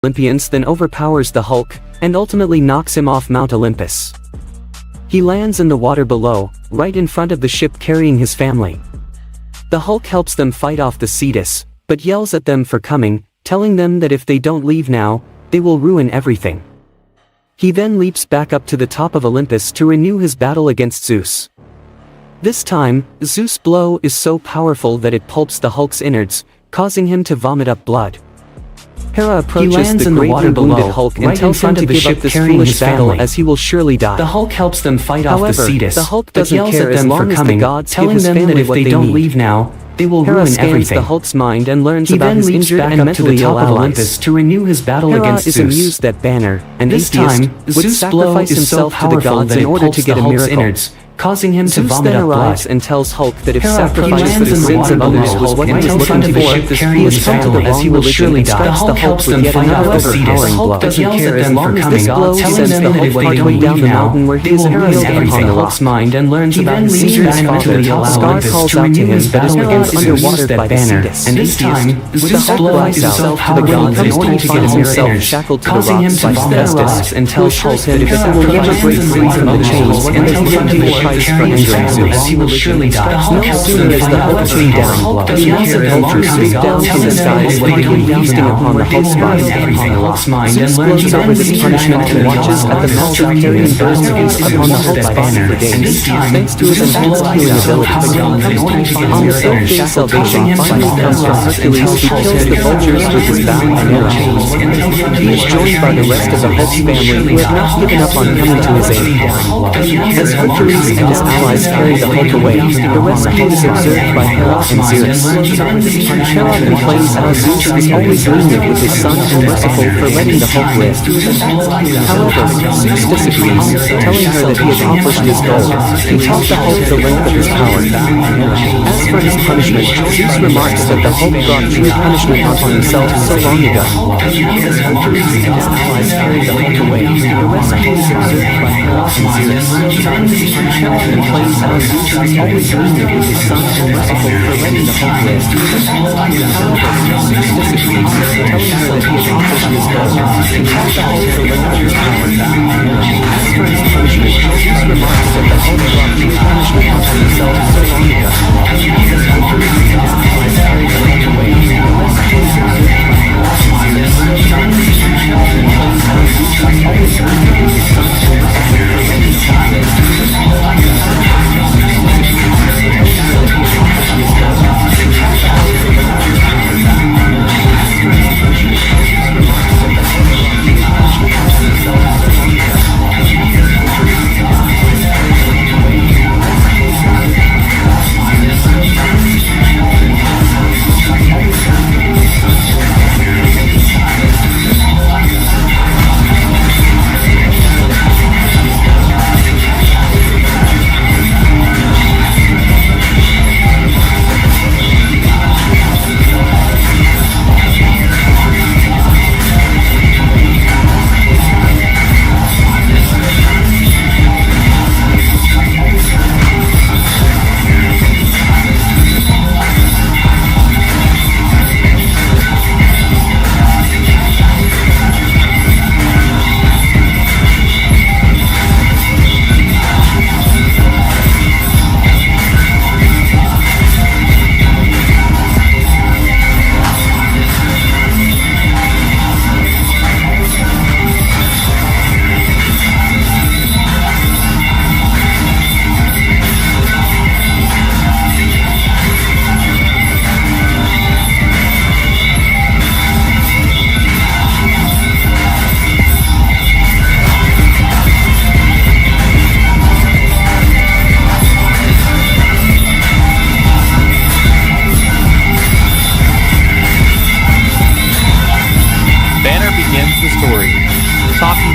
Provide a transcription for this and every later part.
Olympians then overpowers the Hulk, and ultimately knocks him off Mount Olympus. He lands in the water below, right in front of the ship carrying his family. The Hulk helps them fight off the Cetus, but yells at them for coming, telling them that if they don't leave now, they will ruin everything. He then leaps back up to the top of Olympus to renew his battle against Zeus. This time, Zeus' blow is so powerful that it pulps the Hulk's innards, causing him to vomit up blood. Hera approaches the gravely wounded Hulk and tells him to give up this foolish battle as he will surely die. The Hulk helps them fight off the Cetus, the Hulk but doesn't yells care at them for coming, telling them that if they don't leave now, they will Hera ruin scans everything. the Hulk's mind and learns He about then his leaps injured back and up to the mentally ill top of allies. Olympus to renew his battle Hera against is Zeus. amused that Banner, and This Atheist, time, would Zeus' blow sacrifice is so himself to the powerful gods that in it order pulps to get the a Hulk's miracle. innards, causing him to Zeus vomit then up blood. arrives and tells Hulk that if Hera sacrifice for the lands in sins of the others water was what he below, was right in looking front of the for, ship he carrying has his come to the family, as wrong he will religion surely and die. strikes The the Hulk Hulk helps with them yet fight another off the Cetus. overpowering The Hulk blow. doesn't care as long as This the blow gods telling sends them the that Hulk if they partway don't down leave the now, mountain where they he is will ruin impaled everything. upon the Hulk's rock. mind and learns He about then his leads injured back father. to the top of Scar Olympus calls to out to renew him, his but his battle parents against is underwater by the Banner. Cetus. And this time, With the Zeus Hulk blows cries out himself to the powerful gods in in order order to to get get his himself innards, shackled to the causing him rocks to by vomit up Hephaestus, blood. and tells Hulk that if he will Hera never break lands in free the from the water chains below, and that he will pay the right price for carrying his injuring family, Zeus. he will surely die. No sooner is the Hulk seen down, he uses the Hulk to swoop down from the skies, quickly feasting upon the Hulk's body. Zeus gloats over this punishment and watches at the master carrying burst feast upon the Hulk's body for days, thanks to his enhanced healing abilities. On the third day salvation finally comes from Hercules, who kills the vultures with his bow and arrow. He is joined by the rest of the Hulk family who have not given up on coming to his aid. As Hercules and his allies carry the Hulk away, the rescue is observed by Hera and Zeus. Hera complains how Zeus is always lenient with his son and merciful for letting the Hulk live. However, Zeus disagrees, telling her that he accomplished his goal. He taught the Hulk the length of his power. As for his punishment, Zeus remarks that the Hulk brought true punishment upon himself so long ago. As Hercules and his allies carry the Hulk away, the rescue is observed by Hera and Zeus. Hera complains how Zeus is always lenient with his son and merciful for letting the Hulk live. However, Zeus disagrees, telling her that he accomplished his goal. He taught the Hulk the length of his power. As for his punishment, Zeus remarks that the Hulk brought true punishment upon himself so long ago. As Hercules and his allies carry the Hulk away, the rescue is observed by Hera and Zeus. Hera complains how Zeus is always lenient with his son and merciful for letting the Hulk live.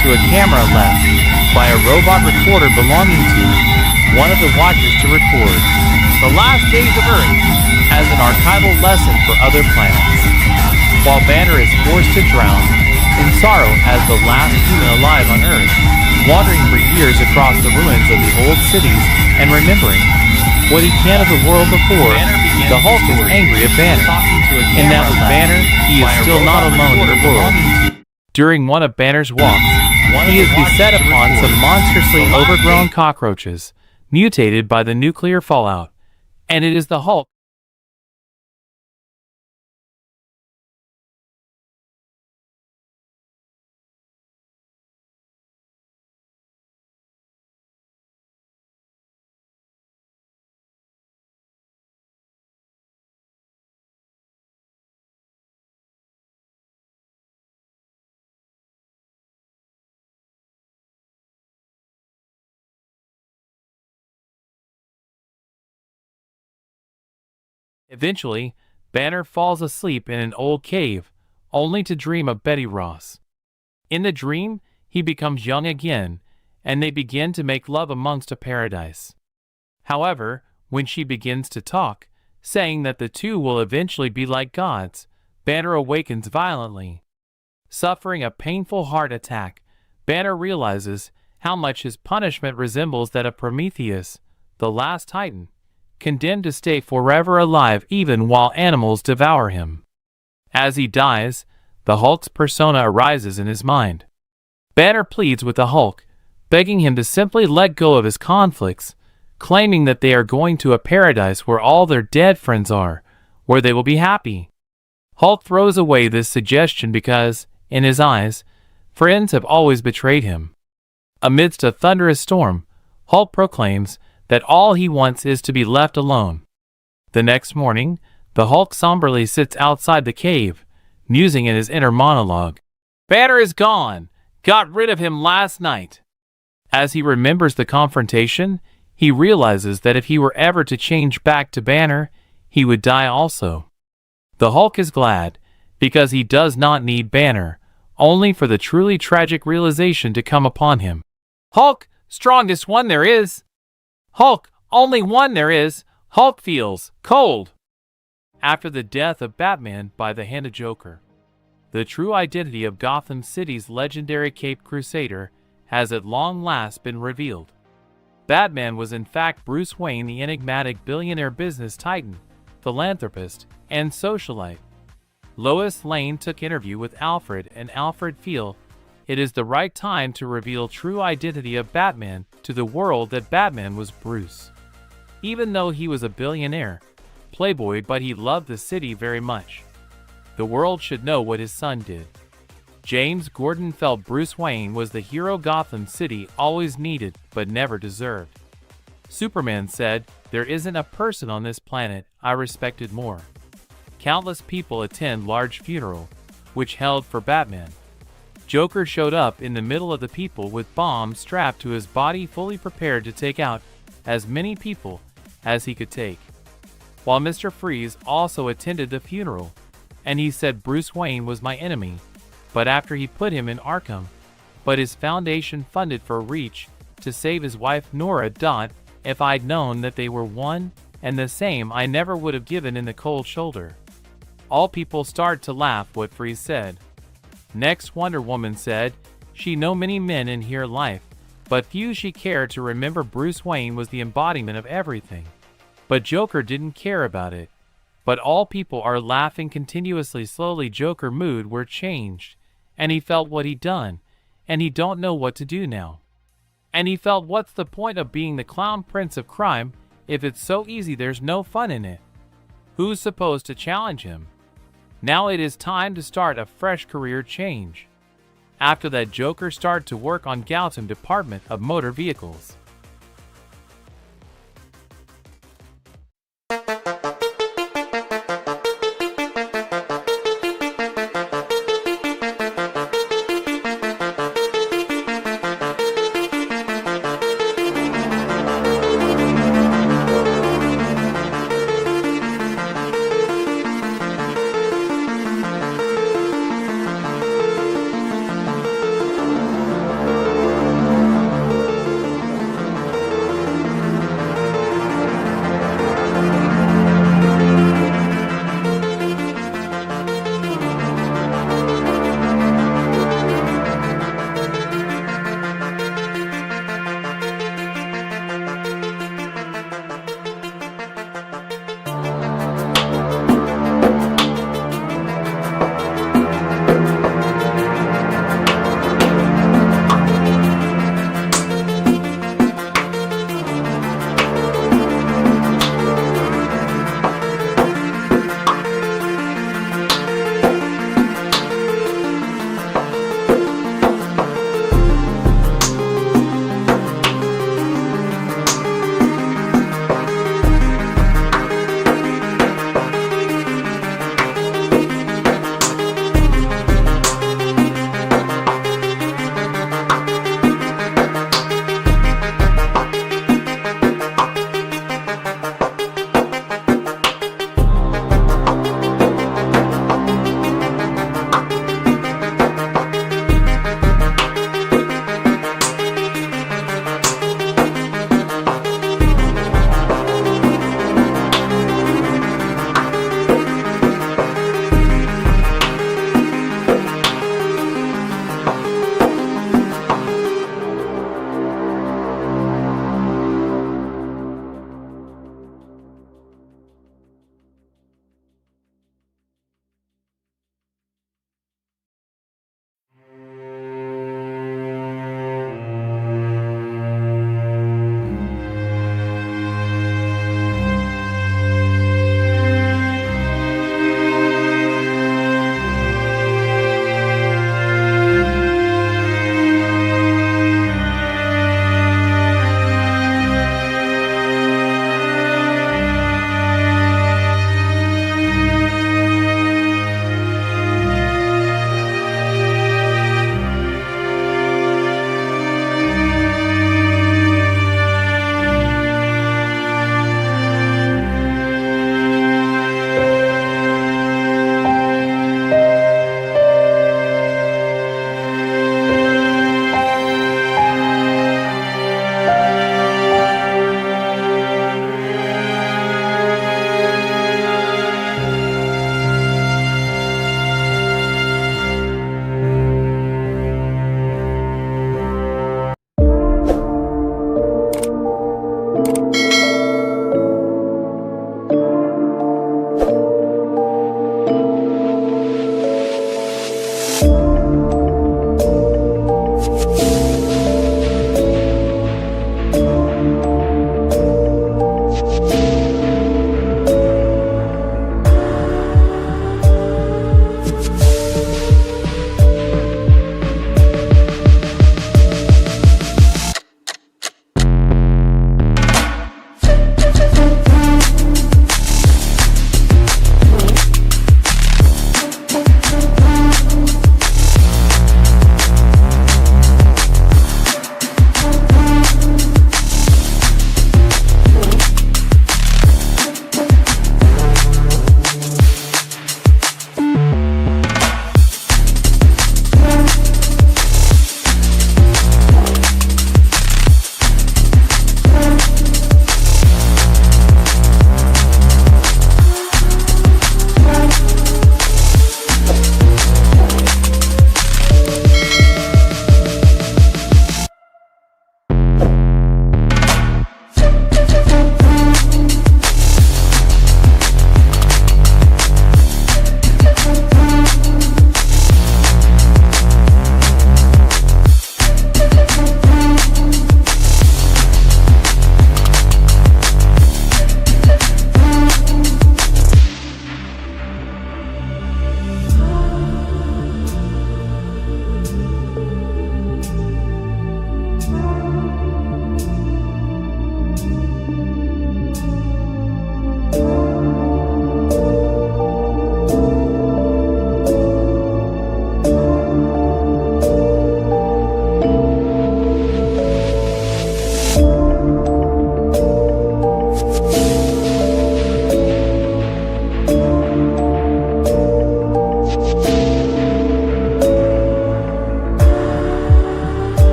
To a camera left by a robot recorder belonging to one of the Watchers to record the last days of Earth as an archival lesson for other planets, while Banner is forced to drown in sorrow as the last human alive on Earth, wandering for years across the ruins of the old cities and remembering what he can of the world before. The Hulk is angry at Banner, and that with Banner he is still not alone in the world. During one of Banner's walks, he is beset upon some monstrously overgrown cockroaches, mutated by the nuclear fallout, and it is the Hulk. Eventually, Banner falls asleep in an old cave, only to dream of Betty Ross. In the dream, he becomes young again, and they begin to make love amongst a paradise. However, when she begins to talk, saying that the two will eventually be like gods, Banner awakens violently. Suffering a painful heart attack, Banner realizes how much his punishment resembles that of Prometheus, the last Titan, condemned to stay forever alive even while animals devour him. As he dies, the Hulk's persona arises in his mind. Banner pleads with the Hulk, begging him to simply let go of his conflicts, claiming that they are going to a paradise where all their dead friends are, where they will be happy. Hulk throws away this suggestion because, in his eyes, friends have always betrayed him. Amidst a thunderous storm, Hulk proclaims that all he wants is to be left alone. The next morning, the Hulk somberly sits outside the cave, musing in his inner monologue. Banner is gone. Got rid of him last night. As he remembers the confrontation, he realizes that if he were ever to change back to Banner, he would die also. The Hulk is glad, because he does not need Banner, only for the truly tragic realization to come upon him. Hulk, strongest one there is. Hulk, only one there is. Hulk feels cold. After the death of Batman by the hand of Joker, the true identity of Gotham City's legendary Caped Crusader has at long last been revealed. Batman was in fact Bruce Wayne, the enigmatic billionaire business titan, philanthropist, and socialite. Lois Lane took interview with Alfred, and Alfred feel it is the right time to reveal true identity of Batman to the world that Batman was Bruce. Even though he was a billionaire, playboy, but he loved the city very much. The world should know what his son did. James Gordon felt Bruce Wayne was the hero Gotham City always needed but never deserved. Superman said, "There isn't a person on this planet I respected more." Countless people attend large funeral, which held for Batman. Joker showed up in the middle of the people with bombs strapped to his body, fully prepared to take out as many people as he could take. While Mr. Freeze also attended the funeral, and he said Bruce Wayne was my enemy, but after he put him in Arkham, but his foundation funded for Reach to save his wife Nora. If I'd known that they were one and the same, I never would have given in the cold shoulder. All people start to laugh what Freeze said. Next, Wonder Woman said, she know many men in her life, but few she cared to remember Bruce Wayne was the embodiment of everything. But Joker didn't care about it. But all people are laughing continuously. Slowly Joker mood were changed, and he felt what he'd done, and he don't know what to do now. And he felt, what's the point of being the clown prince of crime if it's so easy? There's no fun in it. Who's supposed to challenge him? Now it is time to start a fresh career change. After that, Joker started to work on Gotham Department of Motor Vehicles.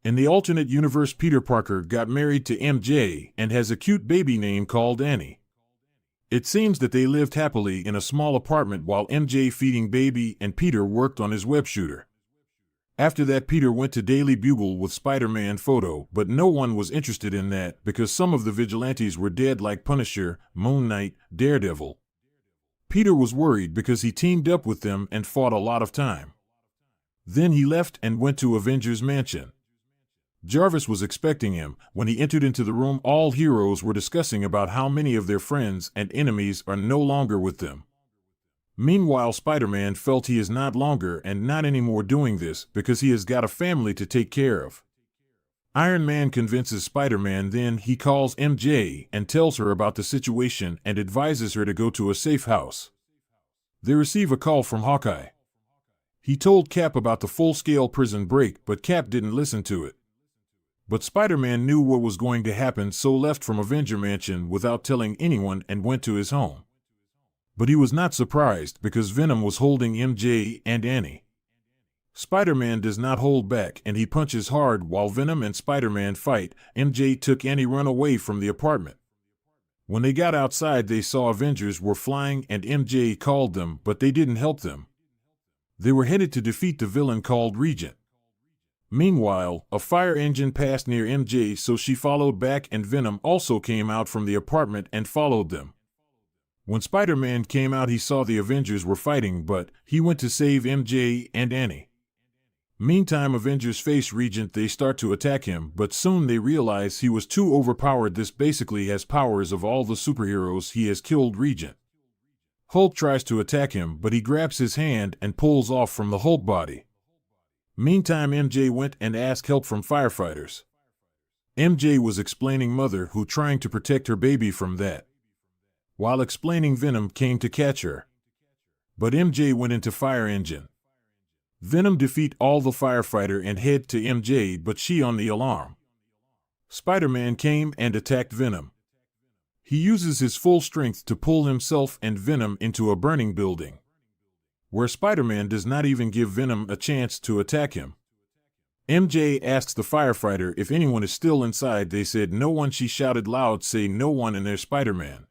In the alternate universe, Peter Parker got married to MJ and has a cute baby name called Annie. It seems that they lived happily in a small apartment while MJ feeding baby and Peter worked on his web shooter. After that, Peter went to Daily Bugle with Spider-Man photo, but no one was interested in that because some of the vigilantes were dead, like Punisher, Moon Knight, Daredevil. Peter was worried because he teamed up with them and fought a lot of time. Then he left and went to Avengers Mansion. Jarvis was expecting him. When he entered into the room, all heroes were discussing about how many of their friends and enemies are no longer with them. Meanwhile, Spider-Man felt he is not longer and not anymore doing this because he has got a family to take care of. Iron Man convinces Spider-Man, then he calls MJ and tells her about the situation and advises her to go to a safe house. They receive a call from Hawkeye. He told Cap about the full-scale prison break, but Cap didn't listen to it. But Spider-Man knew what was going to happen, so left from Avenger Mansion without telling anyone and went to his home. But he was not surprised because Venom was holding MJ and Annie. Spider-Man does not hold back and he punches hard while Venom and Spider-Man fight. MJ took Annie run away from the apartment. When they got outside, they saw Avengers were flying and MJ called them, but they didn't help them. They were headed to defeat the villain called Regent. Meanwhile, a fire engine passed near MJ, so she followed back and Venom also came out from the apartment and followed them. When Spider-Man came out, he saw the Avengers were fighting, but he went to save MJ and Annie. Meantime, Avengers face Regent. They start to attack him, but soon they realize he was too overpowered. This basically has powers of all the superheroes. He has killed Regent. Hulk tries to attack him, but he grabs his hand and pulls off from the Hulk body. Meantime, MJ went and asked help from firefighters. MJ was explaining Mother, who trying to protect her baby from that. While explaining, Venom came to catch her. But MJ went into fire engine. Venom defeat all the firefighter and head to MJ, but she on the alarm. Spider-Man came and attacked Venom. He uses his full strength to pull himself and Venom into a burning building, where Spider-Man does not even give Venom a chance to attack him. MJ asks the firefighter if anyone is still inside. They said no one. She shouted loud, say no one, and there's Spider-Man.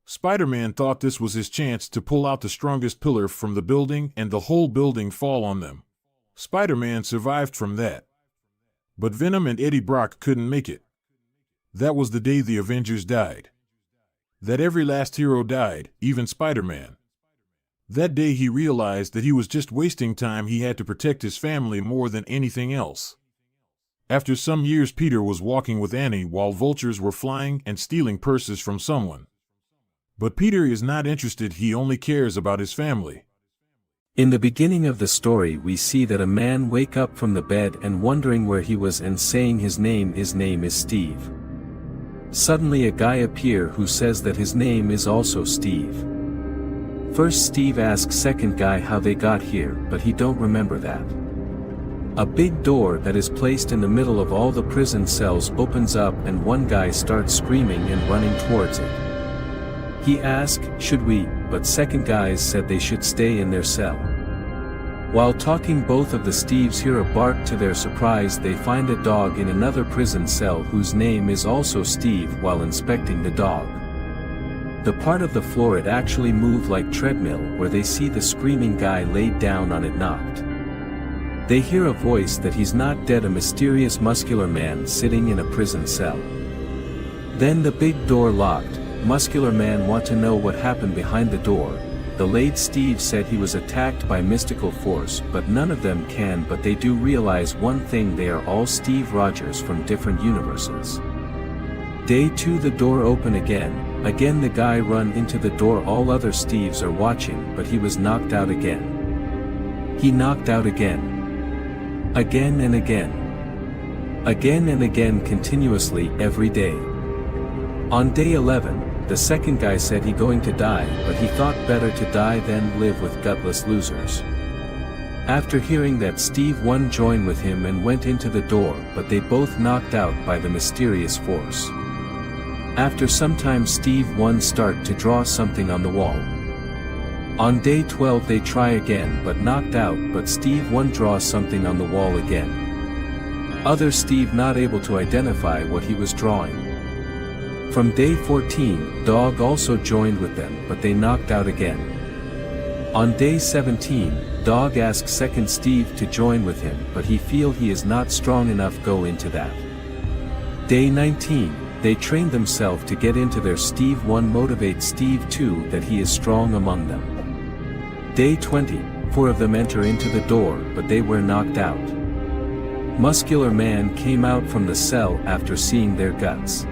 Spider-Man thought this was his chance to pull out the strongest pillar from the building and the whole building fall on them. Spider-Man survived from that. But Venom and Eddie Brock couldn't make it. That was the day the Avengers died. That every last hero died, even Spider-Man. That day he realized that he was just wasting time. He had to protect his family more than anything else. After some years, Peter was walking with Annie while vultures were flying and stealing purses from someone. But Peter is not interested. He only cares about his family. In the beginning of the story, we see that a man wake up from the bed and wondering where he was and saying his name is Steve. Suddenly a guy appear who says that his name is also Steve. First Steve asks second guy how they got here, but he don't remember that. A big door that is placed in the middle of all the prison cells opens up and one guy starts screaming and running towards it. He asked, should we, but second guys said they should stay in their cell. While talking, both of the Steves hear a bark. To their surprise, they find a dog in another prison cell whose name is also Steve. While inspecting the dog, the part of the floor it actually moved like treadmill, where they see the screaming guy laid down on it, knocked. They hear a voice that he's not dead, a mysterious muscular man sitting in a prison cell. Then the big door locked. Muscular man want to know what happened behind the door. The late Steve said he was attacked by mystical force, but none of them can. But they do realize one thing: they are all Steve Rogers from different universes. Day 2, the door open again. Again the guy run into the door. All other Steves are watching, but he was knocked out again. He knocked out again. Again and again. Again and again, continuously, every day. On day 11, the second guy said he going to die, but he thought better to die than live with gutless losers. After hearing that, Steve 1 joined with him and went into the door, but they both knocked out by the mysterious force. After some time, Steve 1 start to draw something on the wall. On day 12 they try again but knocked out, but Steve 1 draws something on the wall again. Other Steve not able to identify what he was drawing. From day 14, Dog also joined with them, but they knocked out again. On day 17, Dog asked second Steve to join with him, but he feel he is not strong enough go into that. Day 19, they trained themselves to get into their Steve 1 motivate Steve 2 that he is strong among them. Day 20, 4 of them enter into the door, but they were knocked out. Muscular man came out from the cell after seeing their guts.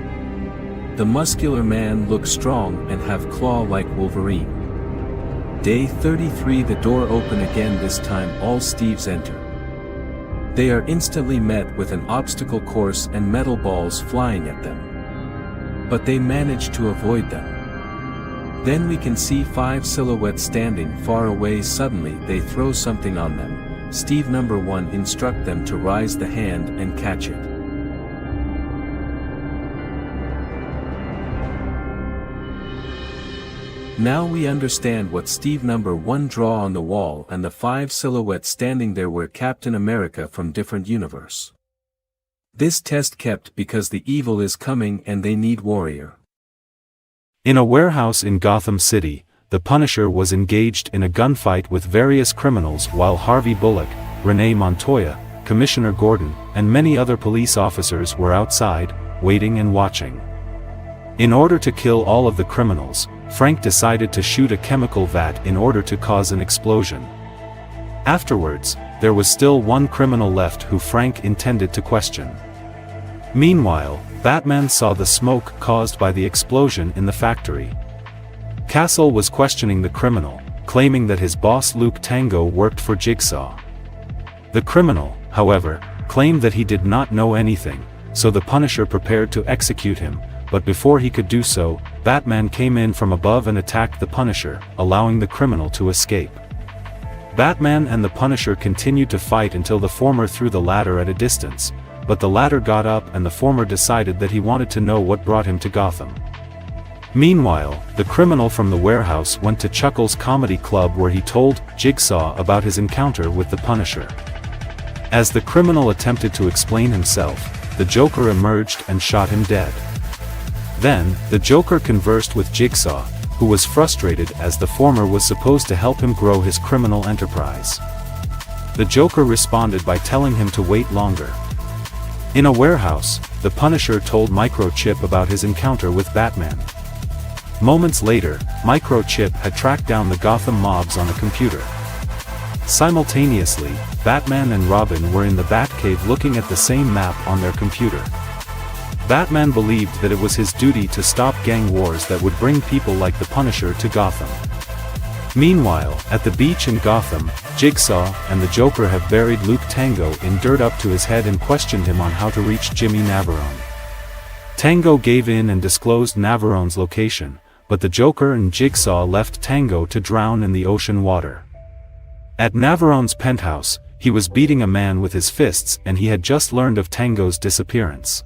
The muscular man looked strong and have claw like Wolverine. Day 33 the door open again, this time all Steves enter. They are instantly met with an obstacle course and metal balls flying at them. But they manage to avoid them. Then we can see 5 silhouettes standing far away. Suddenly they throw something on them. Steve number 1 instruct them to raise the hand and catch it. Now we understand what Steve number 1 draw on the wall, and the 5 silhouettes standing there were Captain America from different universe. This test kept because the evil is coming and they need warrior. In a warehouse in Gotham City, the Punisher was engaged in a gunfight with various criminals while Harvey Bullock, Renee Montoya, Commissioner Gordon, and many other police officers were outside, waiting and watching. In order to kill all of the criminals, Frank decided to shoot a chemical vat in order to cause an explosion. Afterwards, there was still one criminal left who Frank intended to question. Meanwhile, Batman saw the smoke caused by the explosion in the factory. Castle was questioning the criminal, claiming that his boss Luke Tango worked for Jigsaw. The criminal, however, claimed that he did not know anything, so the Punisher prepared to execute him, but before he could do so, Batman came in from above and attacked the Punisher, allowing the criminal to escape. Batman and the Punisher continued to fight until the former threw the ladder at a distance, but the latter got up and the former decided that he wanted to know what brought him to Gotham. Meanwhile, the criminal from the warehouse went to Chuckles Comedy Club where he told Jigsaw about his encounter with the Punisher. As the criminal attempted to explain himself, the Joker emerged and shot him dead. Then, the Joker conversed with Jigsaw, who was frustrated as the former was supposed to help him grow his criminal enterprise. The Joker responded by telling him to wait longer. In a warehouse, the Punisher told Microchip about his encounter with Batman. Moments later, Microchip had tracked down the Gotham mobs on a computer. Simultaneously, Batman and Robin were in the Batcave looking at the same map on their computer. Batman believed that it was his duty to stop gang wars that would bring people like the Punisher to Gotham. Meanwhile, at the beach in Gotham, Jigsaw and the Joker have buried Luke Tango in dirt up to his head and questioned him on how to reach Jimmy Navarone. Tango gave in and disclosed Navarone's location, but the Joker and Jigsaw left Tango to drown in the ocean water. At Navarone's penthouse, he was beating a man with his fists and he had just learned of Tango's disappearance.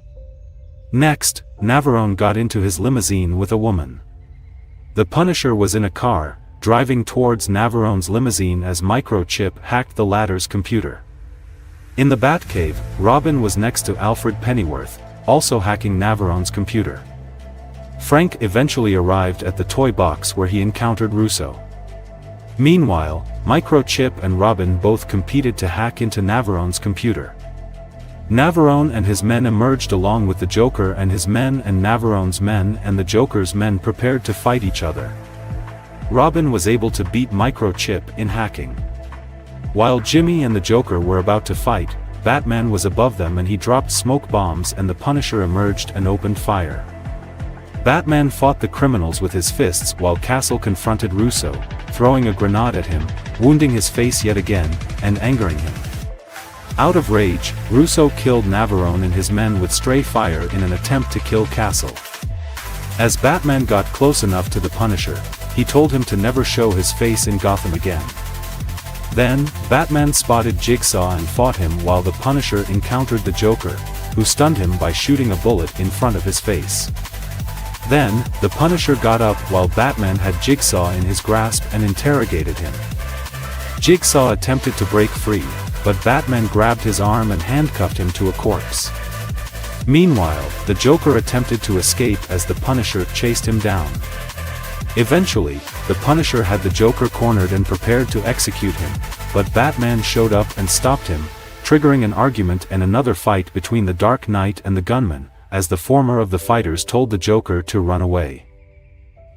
Next, Navarone got into his limousine with a woman. The Punisher was in a car, driving towards Navarone's limousine as Microchip hacked the latter's computer. In the Batcave, Robin was next to Alfred Pennyworth, also hacking Navarone's computer. Frank eventually arrived at the toy box where he encountered Russo. Meanwhile, Microchip and Robin both competed to hack into Navarone's computer. Navarone and his men emerged along with the Joker and his men, and Navarone's men and the Joker's men prepared to fight each other. Robin was able to beat Microchip in hacking. While Jimmy and the Joker were about to fight, Batman was above them and he dropped smoke bombs and the Punisher emerged and opened fire. Batman fought the criminals with his fists while Castle confronted Russo, throwing a grenade at him, wounding his face yet again, and angering him. Out of rage, Russo killed Navarone and his men with stray fire in an attempt to kill Castle. As Batman got close enough to the Punisher, he told him to never show his face in Gotham again. Then, Batman spotted Jigsaw and fought him while the Punisher encountered the Joker, who stunned him by shooting a bullet in front of his face. Then, the Punisher got up while Batman had Jigsaw in his grasp and interrogated him. Jigsaw attempted to break free, but Batman grabbed his arm and handcuffed him to a corpse. Meanwhile, the Joker attempted to escape as the Punisher chased him down. Eventually, the Punisher had the Joker cornered and prepared to execute him, but Batman showed up and stopped him, triggering an argument and another fight between the Dark Knight and the gunman, as the former of the fighters told the Joker to run away.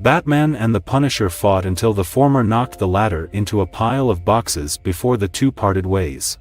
Batman and the Punisher fought until the former knocked the latter into a pile of boxes before the two parted ways.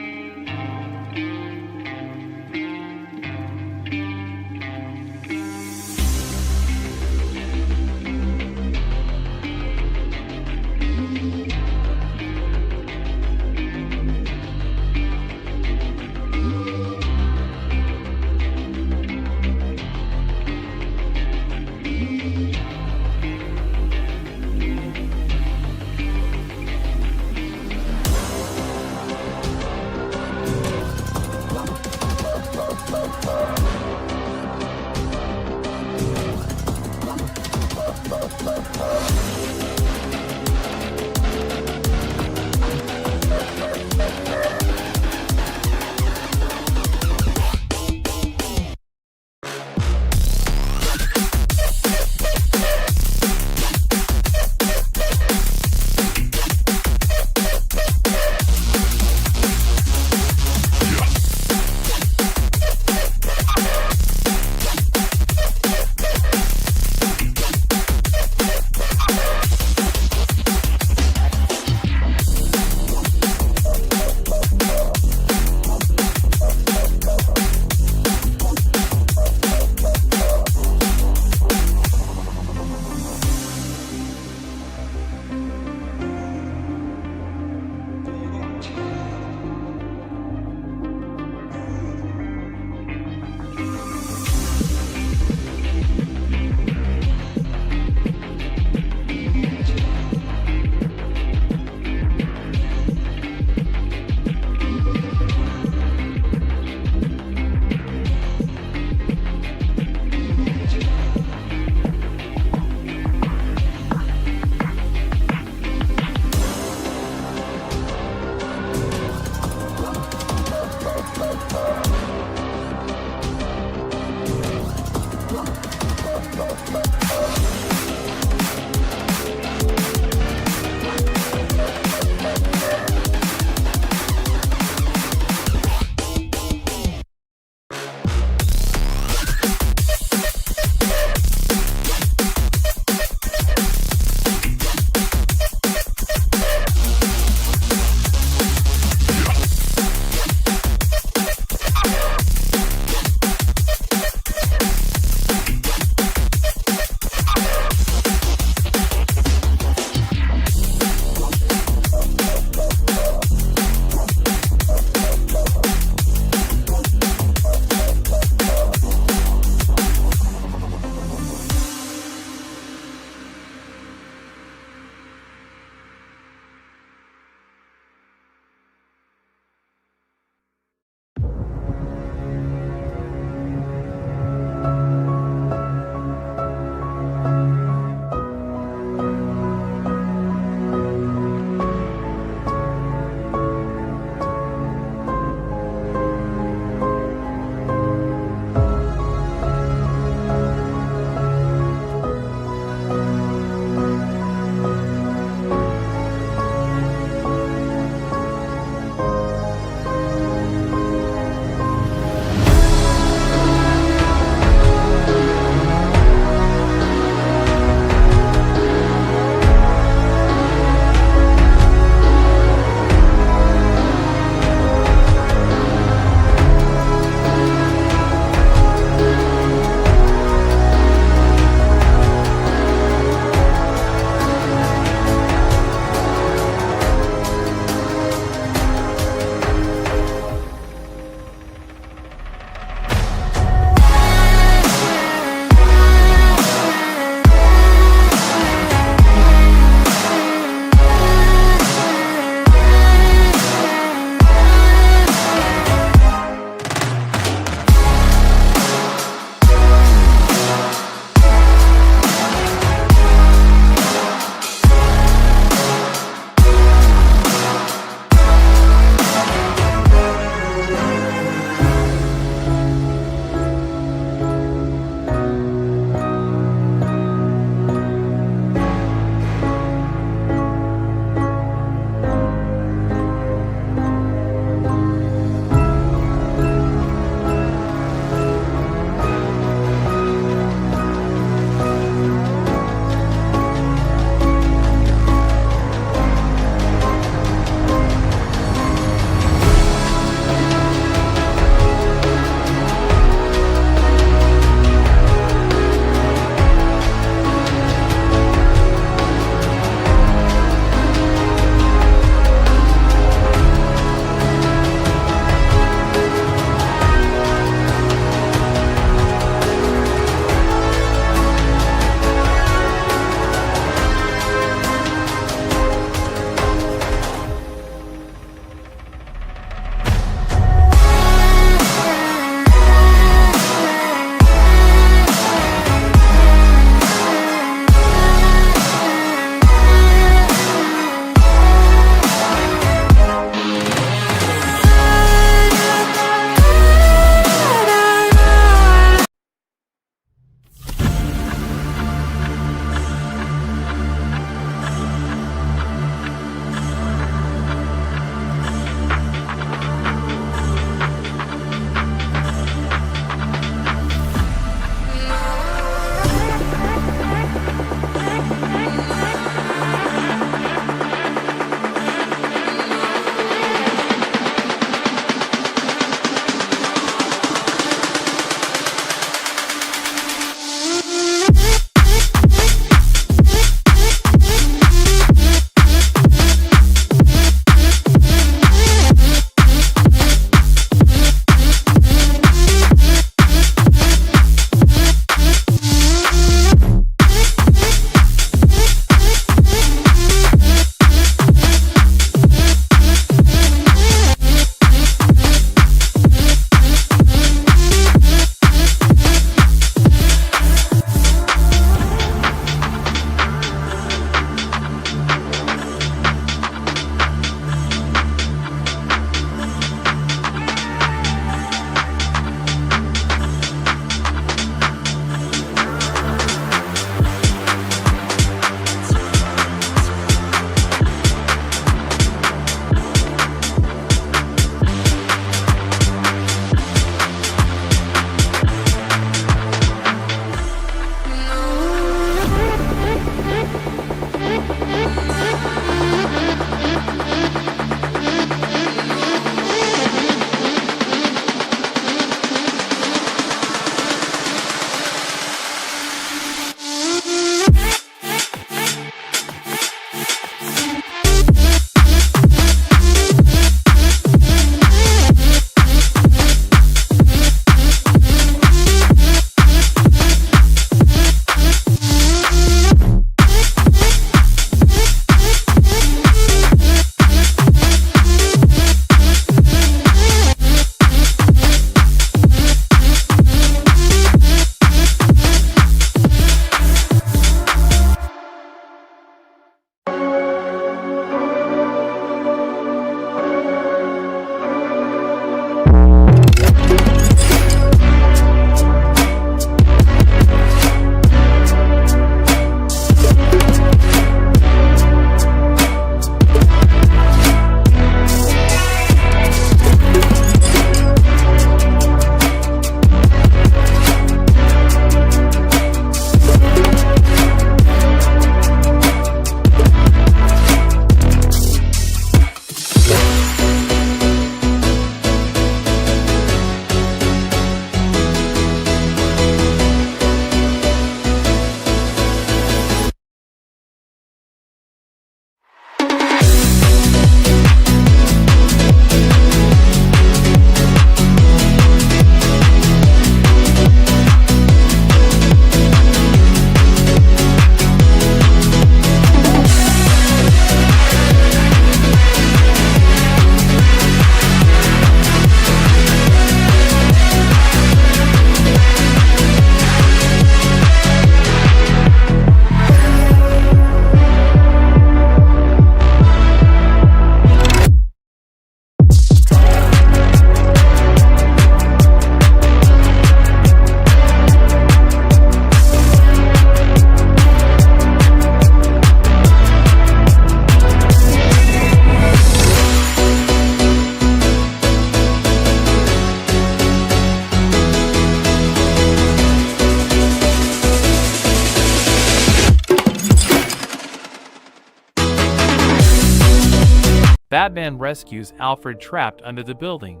Batman rescues Alfred trapped under the building.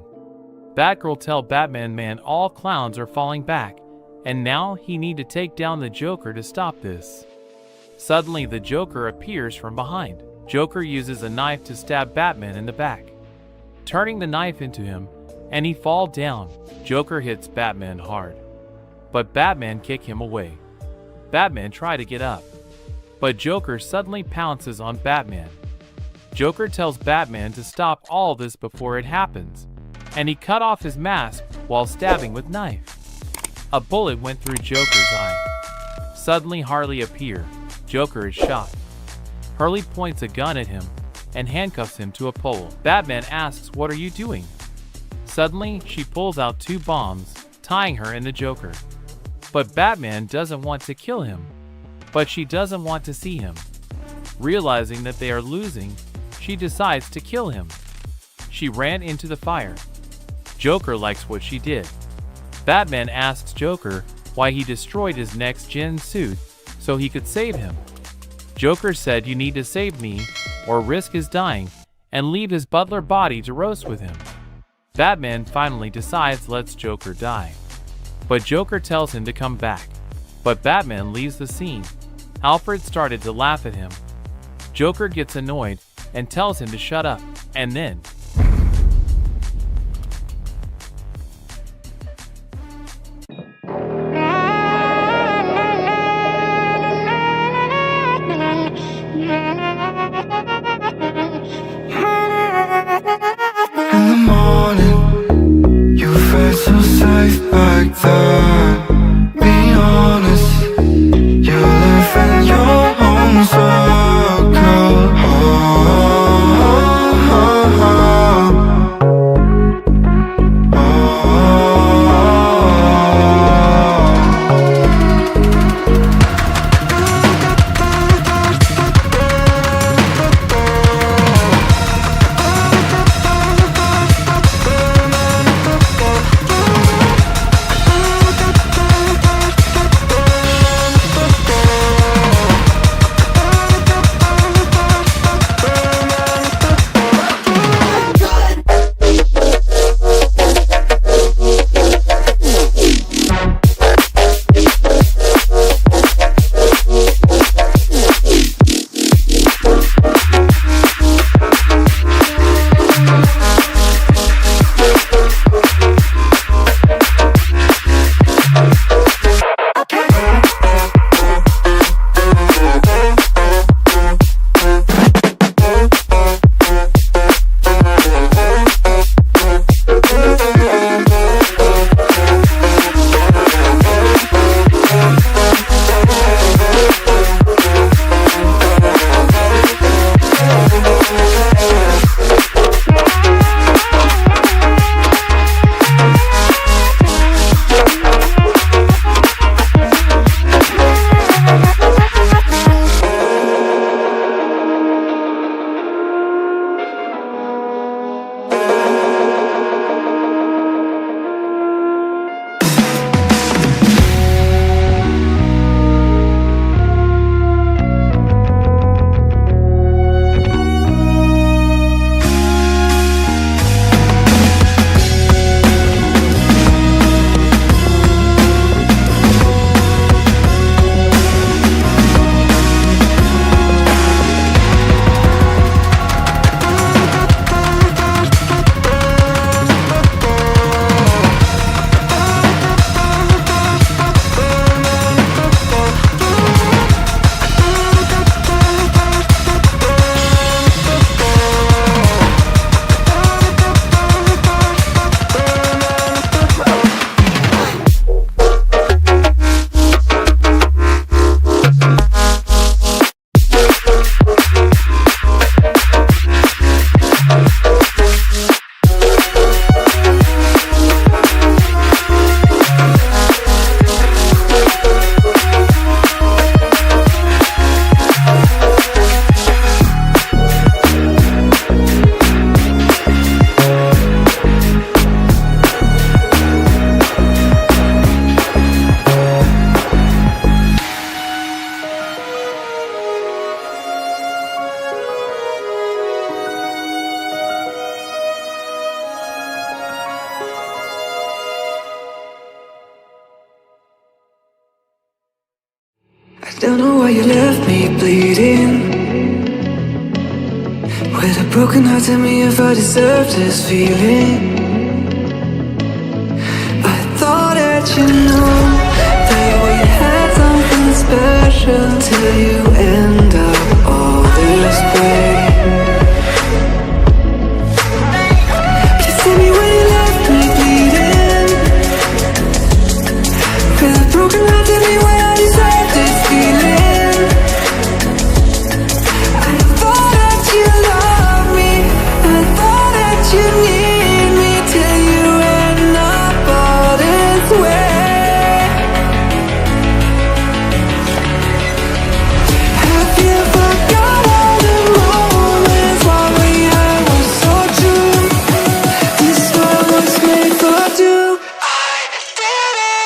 Batgirl tells Batman all clowns are falling back, and now he need to take down the Joker to stop this. Suddenly the Joker appears from behind. Joker uses a knife to stab Batman in the back, turning the knife into him, and he falls down. Joker hits Batman hard, but Batman kicks him away. Batman tries to get up, but Joker suddenly pounces on Batman. Joker tells Batman to stop all this before it happens, and he cut off his mask while stabbing with knife. A bullet went through Joker's eye. Suddenly Harley appears. Joker is shot. Harley points a gun at him and handcuffs him to a pole. Batman asks, "What are you doing?" Suddenly, she pulls out 2 bombs, tying her in the Joker. But Batman doesn't want to kill him, but she doesn't want to see him. Realizing that they are losing, she decides to kill him. She ran into the fire. Joker likes what she did. Batman asks Joker why he destroyed his next-gen suit so he could save him. Joker said, "You need to save me or risk his dying and leave his butler body to roast with him." Batman finally decides lets Joker die, but Joker tells him to come back. But Batman leaves the scene. Alfred started to laugh at him. Joker gets annoyed and tells him to shut up, and then in the morning, you felt so safe like that. Be honest, you live in your own circle. Don't know why you left me bleeding. With a broken heart, tell me if I deserve this feeling. I thought that you know that we had something special till you end up all this way. Please tell me when you left me bleeding. With a broken heart, tell me why I deserve this feeling. I thought that you loved me, I thought that you need me till you end up all this way. Have you forgot all the moments while we had was so true? This world was made for two. I did it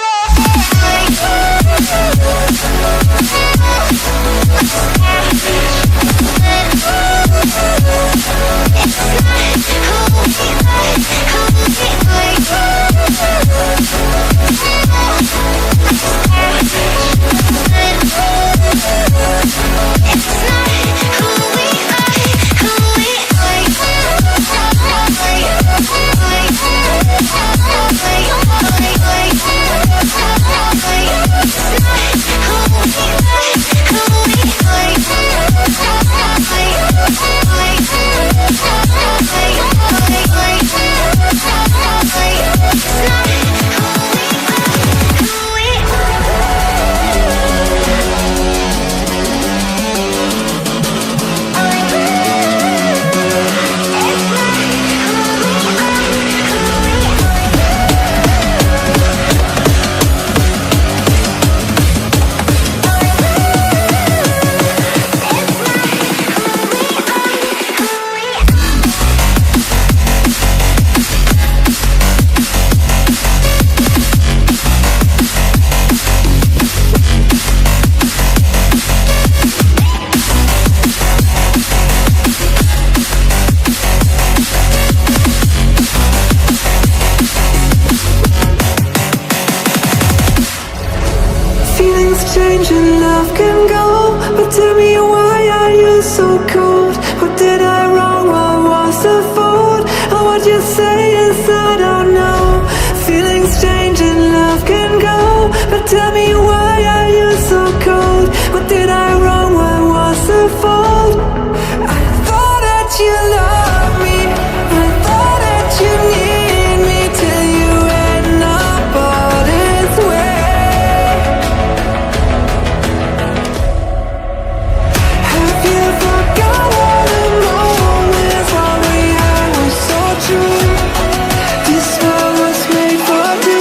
change and love can go, but tell me why are you so cold? What did I wrong? What was the fault? Or what you say is I don't know. Feelings change and love can go, but tell me why are you so cold? What did I wrong? What was the fault? I thought that you loved me, I thought that you need me till you end up all this way. Have you forgot all the moments while we had was so true? This world was made for two.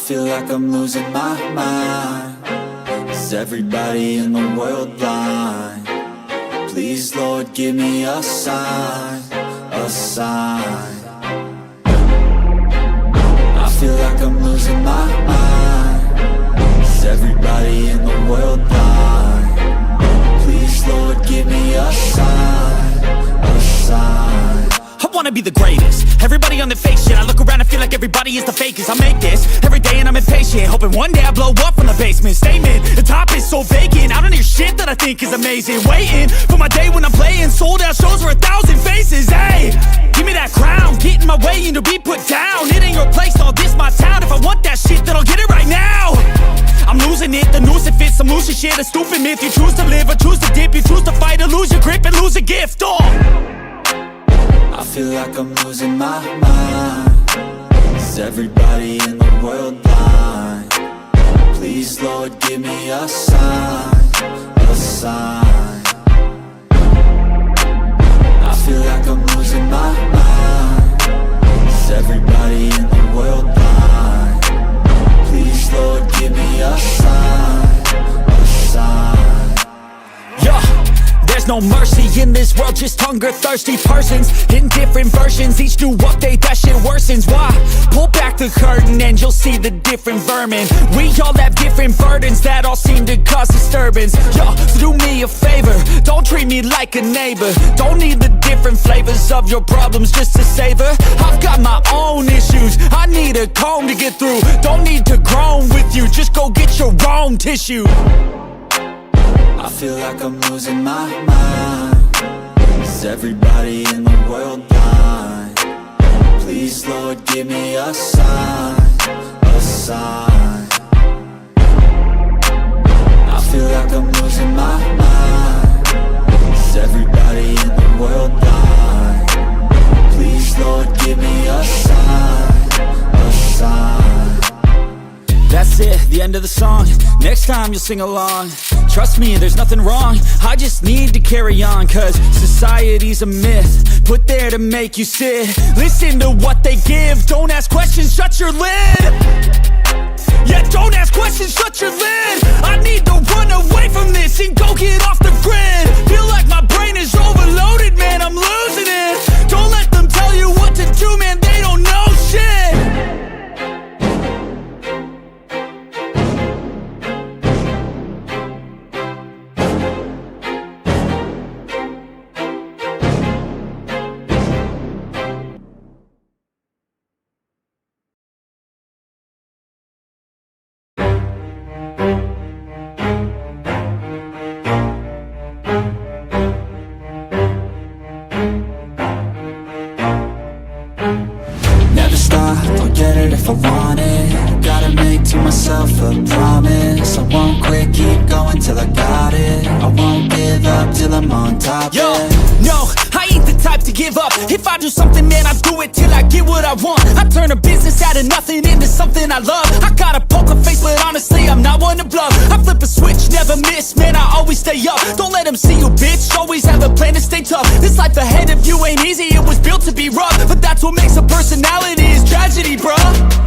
feel like I'm losing my mind. Is everybody in the world blind? Please, Lord, give me a sign, a sign. I feel like I'm losing my mind. Is everybody in the world blind? Please, Lord, give me a sign, a sign. I wanna be the greatest. Everybody on the fake shit. I look around and feel like everybody is the fakest. I make this every day and I'm impatient, hoping one day I blow up from the basement. Statement, the top is so vacant. I don't hear shit that I think is amazing. Waiting for my day when I'm playing sold out shows for 1,000 faces. Hey, give me that crown, get in my way and to be put down. It ain't your place, all this my town. If I want that shit, then I'll get it right now. I'm losing it, the noose it fits, I'm losing shit. A stupid myth, you choose to live or choose to dip. You choose to fight or lose your grip and lose a gift. I feel like I'm losing my mind. Is everybody in the world blind? Please, Lord, give me a sign, a sign. I feel like I'm losing my mind. Is everybody in the world blind? Please, Lord, give me a sign, a sign. Yeah. There's no mercy in this world, just hunger-thirsty persons in different versions, each new update, that shit worsens. Why? Pull back the curtain and you'll see the different vermin. We all have different burdens that all seem to cause disturbance. Yo, so do me a favor, don't treat me like a neighbor. Don't need the different flavors of your problems just to savor. I've got my own issues, I need a comb to get through. Don't need to groan with you, just go get your own tissue. I feel like I'm losing my mind. Is everybody in the world blind? Please, Lord, give me a sign, a sign. I feel like I'm losing my mind. Is everybody in the world blind? Please, Lord, give me a sign, a sign. That's it, the end of the song. Next time you'll sing along. Trust me, there's nothing wrong. I just need to carry on, cause society's a myth put there to make you sit. Listen to what they give. Don't ask questions, shut your lid. Yeah, don't ask questions, shut your lid. I need to run away from this and go get off the grid. Feel like my brain is overloaded, man, I'm losing it. Don't let them tell you what to do, man, they don't know shit. Never stop, I'll get it if I want it. Gotta make to myself a promise. I won't quit, keep going till I got it. I won't give up till I'm on top. Yo, yeah. no, I ain't the type to give up. If I do something, man, I do it till I get what I want. I turn a business out of nothing into something I love. I got a poker face, but honestly, I'm not one to bluff. I flip a switch, never miss, man, I always stay up. Don't let them see you, bitch, always have a plan to stay tough. This life ahead of you ain't easy, it was built to be rough. But that's what makes a personality, is tragedy, bruh.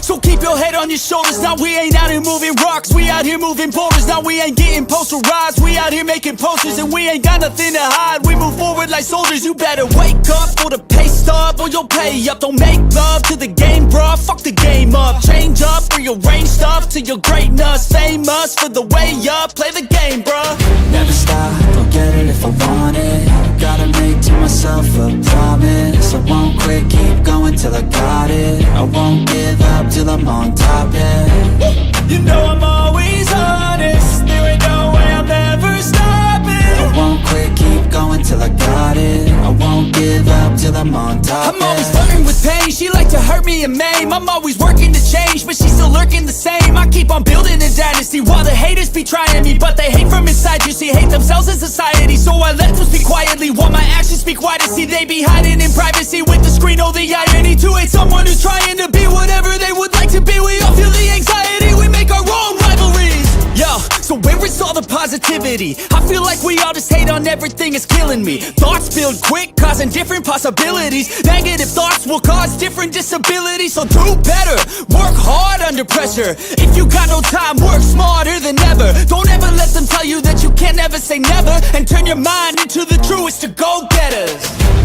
So keep your head on your shoulders. Now we ain't out here moving rocks, we out here moving boulders. Now we ain't getting posterized, we out here making posters. And we ain't got nothing to hide, we move forward like soldiers. You better wake up for the pay stub, or you'll pay up. Don't make love to the game, bruh, fuck the game up. Change up, rearrange stuff to your greatness. Famous for the way up, play the game, bruh. Never stop, I'll get it if I want it. Gotta make to myself a promise. I won't quit, keep going till I got it. I won't give up till I'm on top, yeah. You know I'm always honest, there ain't no way I'm ever stopping. I won't quit, keep going till I got it. I won't give up till I'm on top, I'm always flirting with pain, she like to hurt me and maim. I'm always working to change, but she's still lurking the same. I keep on building a dynasty while the haters be trying me. But they hate from inside, you see, hate themselves in society. So I let them speak quietly while my actions speak wider. See, they be hiding in privacy with the screen. Oh, the irony to hate someone who's trying to be whatever they would like to be. We all feel the anxiety, we make our own rivalries. Yo, so where is all the positivity? positivity. I feel like we all just hate on everything, it's killing me. Thoughts build quick, causing different possibilities. Negative thoughts will cause different disabilities. So do better, work hard under pressure. If you got no time, work smarter than ever. Don't ever let them tell you that you can't never say never. And turn your mind into the truest of go-getters.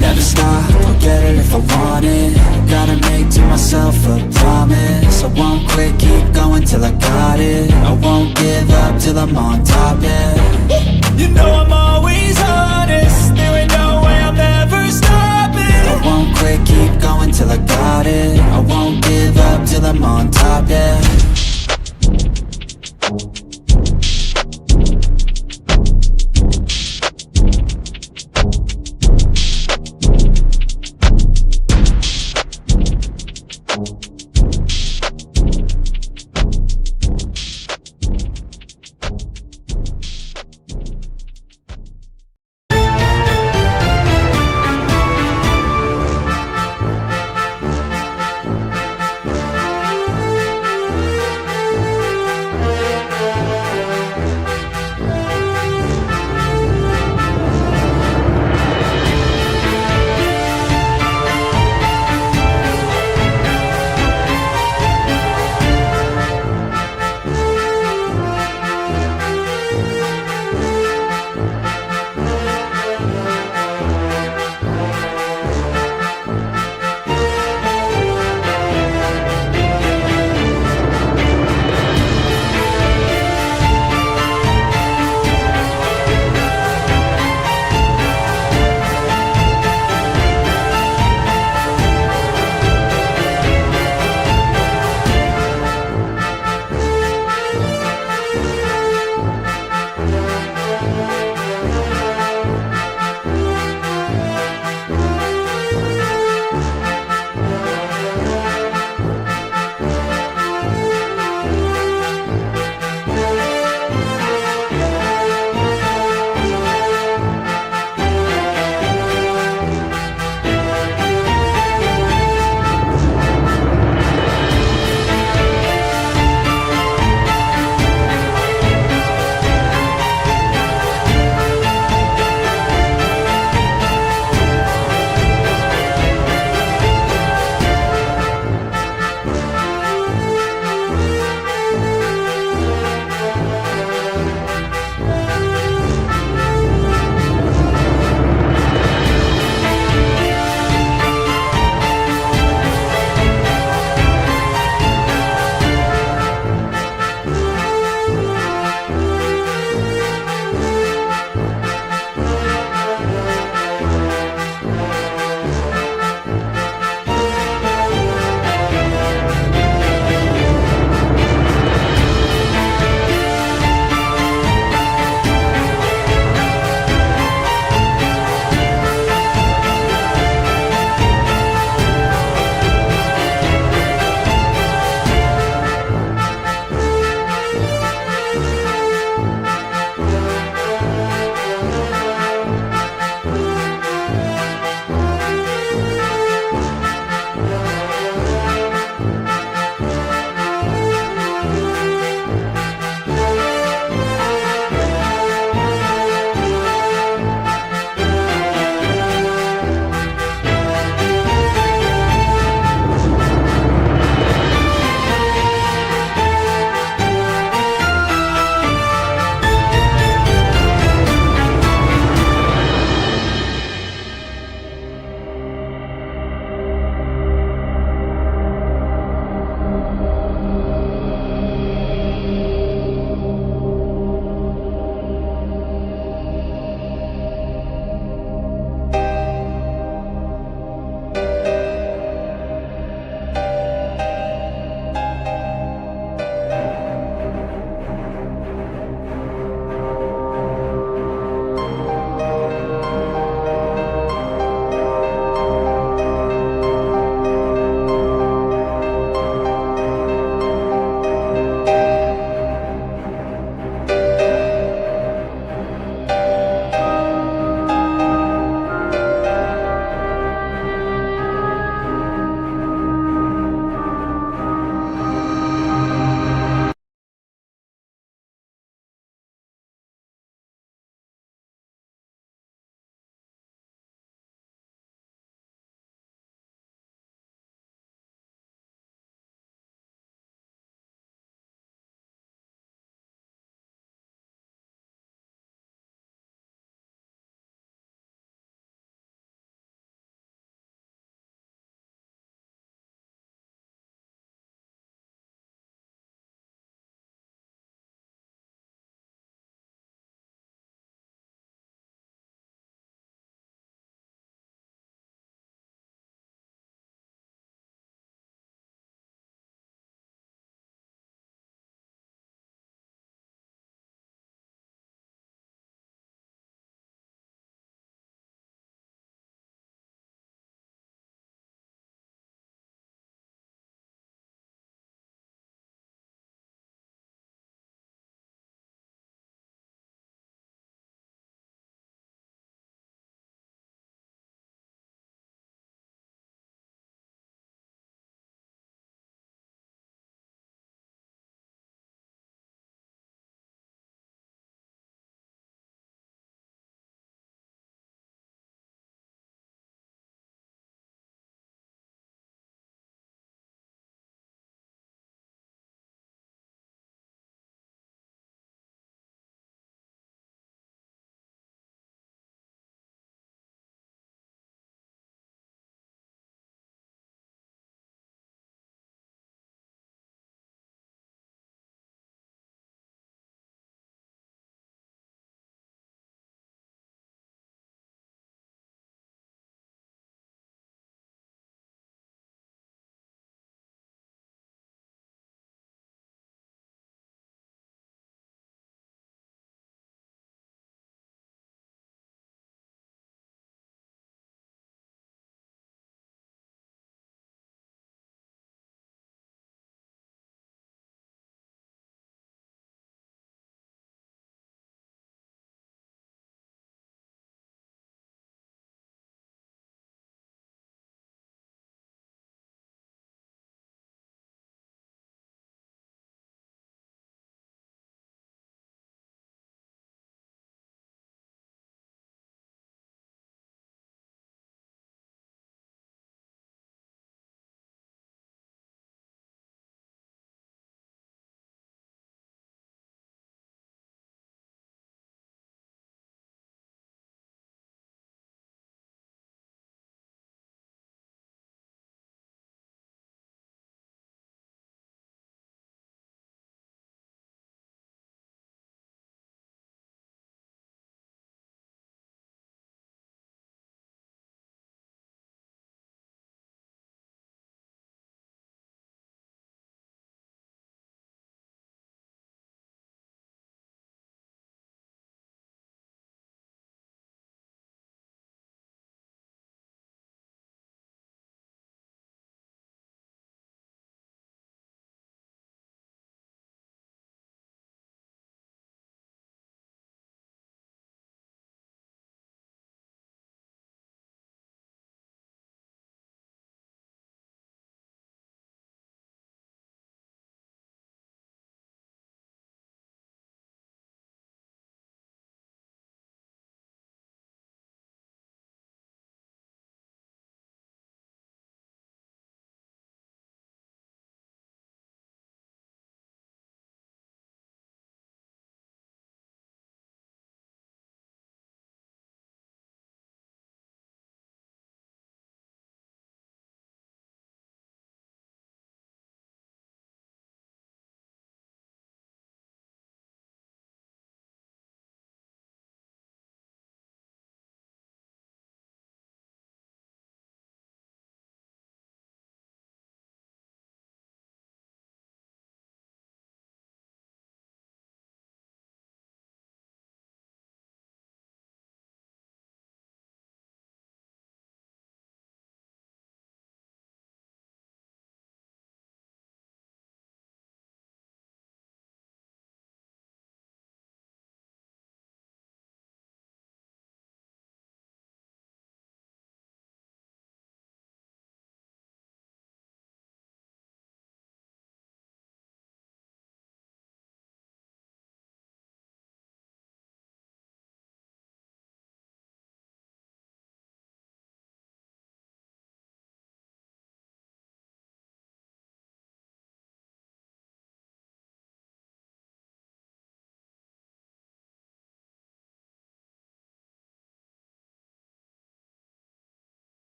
Never stop, I'll get it if I want it. Gotta make to myself a promise. I won't quit, keep going till I got it. I won't give up till I'm on top.